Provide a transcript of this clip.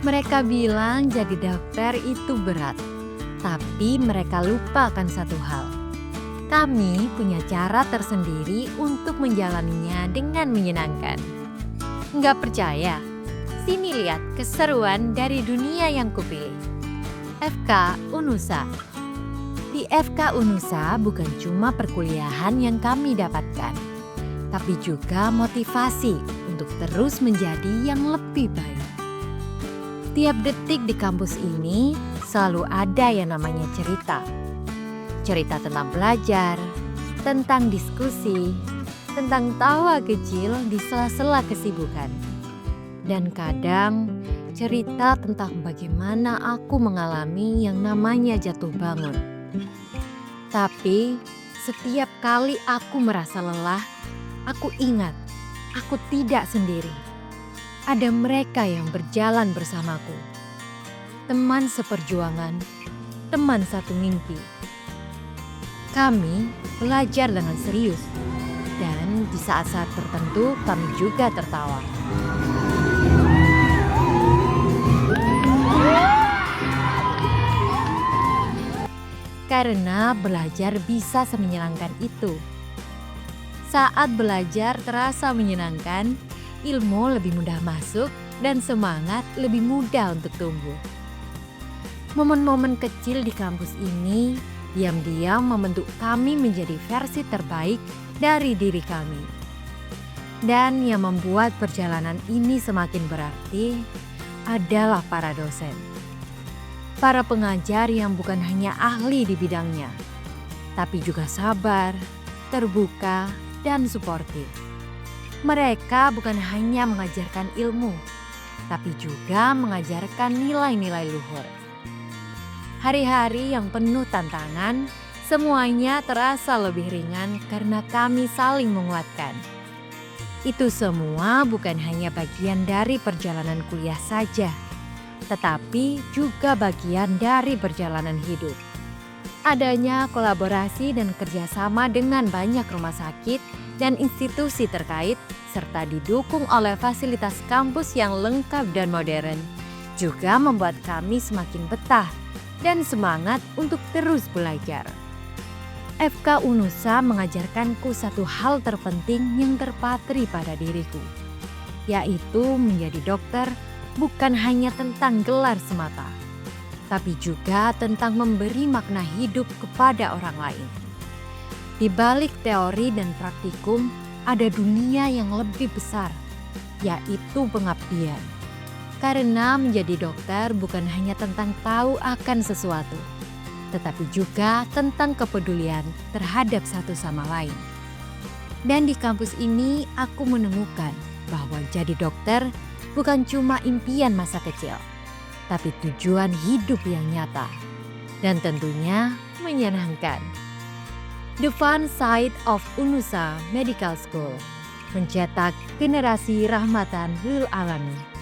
Mereka bilang jadi dokter itu berat, tapi mereka lupa akan satu hal. Kami punya cara tersendiri untuk menjalaninya dengan menyenangkan. Nggak percaya? Sini lihat keseruan dari dunia yang kupilih. FK Unusa. Di FK Unusa bukan cuma perkuliahan yang kami dapatkan, tapi juga motivasi untuk terus menjadi yang lebih baik. Tiap detik di kampus ini selalu ada yang namanya cerita. Cerita tentang belajar, tentang diskusi, tentang tawa kecil di sela-sela kesibukan. Dan kadang cerita tentang bagaimana aku mengalami yang namanya jatuh bangun. Tapi setiap kali aku merasa lelah, aku ingat aku tidak sendiri. Ada mereka yang berjalan bersamaku. Teman seperjuangan, teman satu mimpi. Kami belajar dengan serius. Dan di saat-saat tertentu kami juga tertawa. Karena belajar bisa semenyenangkan itu. Saat belajar terasa menyenangkan, ilmu lebih mudah masuk dan semangat lebih mudah untuk tumbuh. Momen-momen kecil di kampus ini diam-diam membentuk kami menjadi versi terbaik dari diri kami. Dan yang membuat perjalanan ini semakin berarti adalah para dosen. Para pengajar yang bukan hanya ahli di bidangnya, tapi juga sabar, terbuka, dan suportif. Mereka bukan hanya mengajarkan ilmu, tapi juga mengajarkan nilai-nilai luhur. Hari-hari yang penuh tantangan, semuanya terasa lebih ringan karena kami saling menguatkan. Itu semua bukan hanya bagian dari perjalanan kuliah saja, tetapi juga bagian dari perjalanan hidup. Adanya kolaborasi dan kerjasama dengan banyak rumah sakit dan institusi terkait, serta didukung oleh fasilitas kampus yang lengkap dan modern, juga membuat kami semakin betah dan semangat untuk terus belajar. FK Unusa mengajarkanku satu hal terpenting yang terpatri pada diriku, yaitu menjadi dokter bukan hanya tentang gelar semata, tapi juga tentang memberi makna hidup kepada orang lain. Di balik teori dan praktikum, ada dunia yang lebih besar, yaitu pengabdian. Karena menjadi dokter bukan hanya tentang tahu akan sesuatu, tetapi juga tentang kepedulian terhadap satu sama lain. Dan di kampus ini aku menemukan bahwa jadi dokter bukan cuma impian masa kecil, tapi tujuan hidup yang nyata dan tentunya menyenangkan. The Fun Side of Unusa Medical School mencetak generasi rahmatan lil alamin.